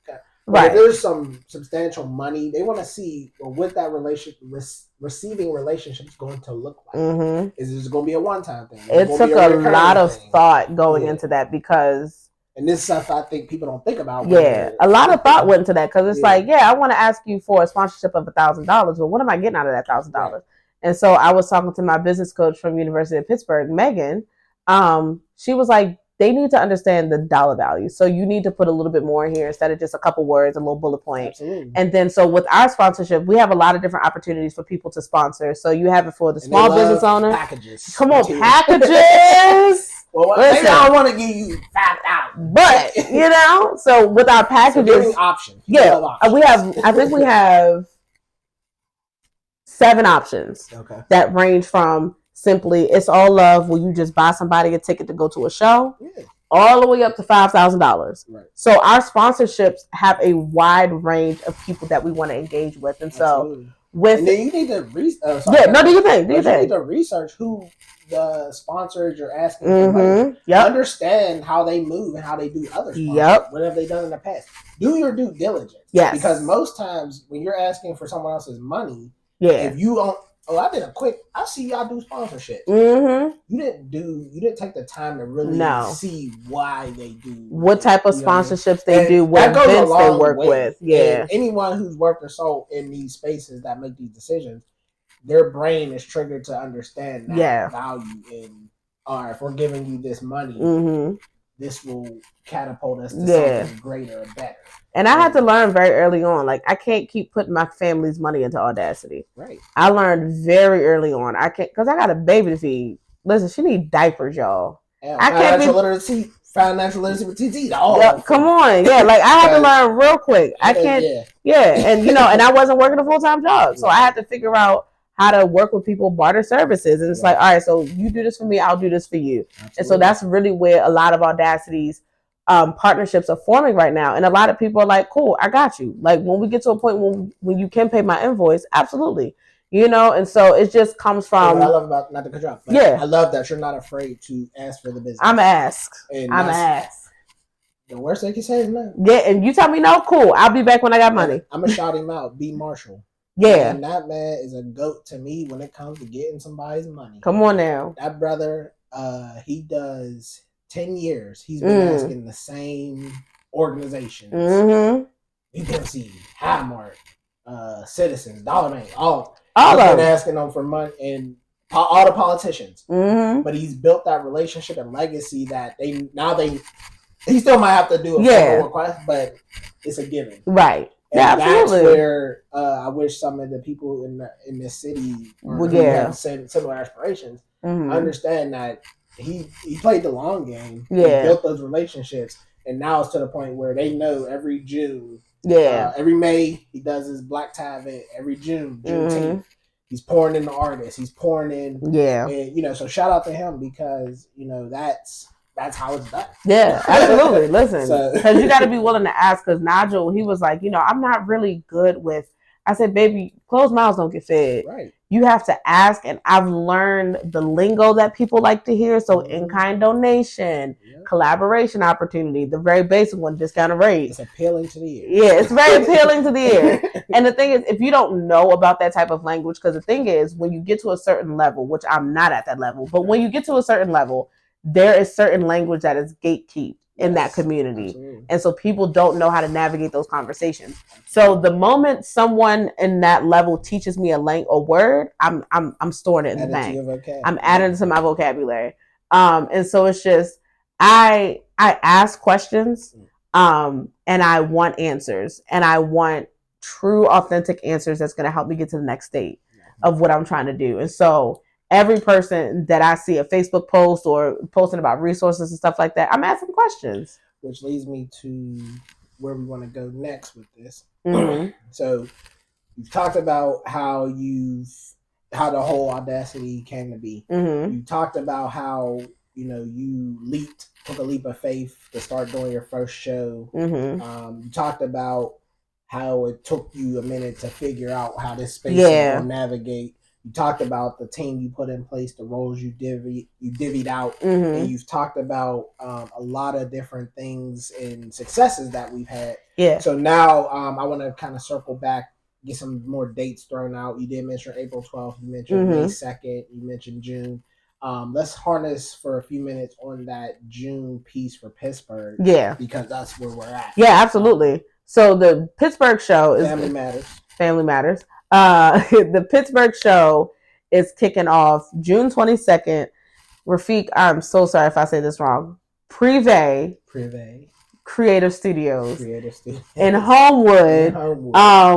But if there's some substantial money, they want to see what that receiving relationship is going to look like. Is this going to be a one-time thing? It took a lot of thought going into that because... And this stuff I think people don't think about. A lot of thought went into that because it's like, I want to ask you for a sponsorship of $1,000, but what am I getting out of that $1,000? Right. And so I was talking to my business coach from University of Pittsburgh, Megan, She was like, they need to understand the dollar value. So you need to put a little bit more here instead of just a couple words, a little bullet point. Absolutely. And then so with our sponsorship, we have a lot of different opportunities for people to sponsor. So you have it for the small business owner. Packages. Come on, packages. Well, maybe I don't want to give you 5,000. But, you know, so with our packages. So options. Yeah. We have, I think we have 7 options. Okay. That range from simply, it's all love, will you just buy somebody a ticket to go to a show? Yeah. All the way up to $5,000. Right. So our sponsorships have a wide range of people that we want to engage with. And so and then you need to do your thing. You need to research who the sponsors you're asking for money. Yep. Understand how they move and how they do other sponsors. Yep. What have they done in the past? Do your due diligence. Yes. Because most times when you're asking for someone else's money, yeah, if you don't, I see y'all do sponsorship. Mm-hmm. You didn't take the time to really see why they do. What type of sponsorships they do, what events they work with. Yeah. And anyone who's worked their soul in these spaces that make these decisions, their brain is triggered to understand that value in, all right, if we're giving you this money, this will catapult us to something greater and better. And I had to learn very early on, like, I can't keep putting my family's money into Audacity. Right. I learned very early on. I can't, because I got a baby to feed. Listen, she need diapers, y'all. Yeah, I can't be financial literacy with TT. Come on. Yeah, like, I had to learn real quick. I can't. And, you know, and I wasn't working a full-time job. So I had to figure out how to work with people, barter services. And it's like, all right, so you do this for me, I'll do this for you. Absolutely. And so that's really where a lot of Audacity's partnerships are forming right now. And a lot of people are like, cool, I got you. Like, when we get to a point when you can pay my invoice, absolutely. You know, and so it just comes from. What I love about, not to cut you off, I love that you're not afraid to ask for the business. I'm ask. The worst they can say is no. Yeah, and you tell me no, cool. I'll be back when I got money. I'm gonna shout him out. B. Marshall. Yeah. And that man is a goat to me when it comes to getting somebody's money. Come on now. That brother, he does 10 years. He's been asking the same organizations. UPMC, Highmark, Citizens, Dollar Bank, all of them. Asking them for money, and all the politicians. But he's built that relationship and legacy that he still might have to do a formal request, but it's a given. Right. And absolutely. That's where I wish some of the people in this city who have similar aspirations understand that he played the long game. He built those relationships, and now it's to the point where they know every June, every May he does his black tie event. Every Juneteenth, he's pouring in the artists. He's pouring in, and so shout out to him because that's how it's done. Yeah, absolutely. Listen, because you got to be willing to ask. Because Nigel, he was like, I'm not really good with. I said, baby, closed mouths don't get fed. Right. You have to ask, and I've learned the lingo that people like to hear. So, in-kind donation, collaboration opportunity, the very basic one, discounted rate. It's appealing to the ear. Yeah, it's very appealing to the ear. And the thing is, if you don't know about that type of language, because the thing is, when you get to a certain level, which I'm not at that level, but when you get to a certain level, there is certain language that is gatekept in that community. Absolutely. And so people don't know how to navigate those conversations. So the moment someone in that level teaches me a word, I'm storing it in the bank. I'm adding it to my vocabulary. And so it's just, I ask questions, and I want answers, and I want true, authentic answers that's going to help me get to the next state of what I'm trying to do. And so every person that I see a Facebook post or posting about resources and stuff like that, I'm asking questions. Which leads me to where we want to go next with this. So you've talked about how the whole Audacity came to be. You talked about how you took a leap of faith to start doing your first show. You talked about how it took you a minute to figure out how this space is going to navigate. You talked about the team you put in place, the roles you divvied out, and you've talked about a lot of different things and successes that we've had. Yeah. So now I want to kind of circle back, get some more dates thrown out. You did mention April 12th. You mentioned May 2nd. You mentioned June. Let's harness for a few minutes on that June piece for Pittsburgh. Yeah. Because that's where we're at. Yeah, absolutely. So the Pittsburgh show is Family Matters. Family Matters. The Pittsburgh show is kicking off June 22nd Rafiq, I'm so sorry if I say this wrong. Privé Creative Studios in Homewood.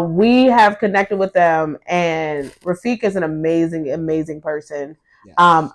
We have connected with them, and Rafiq is an amazing person. Yes.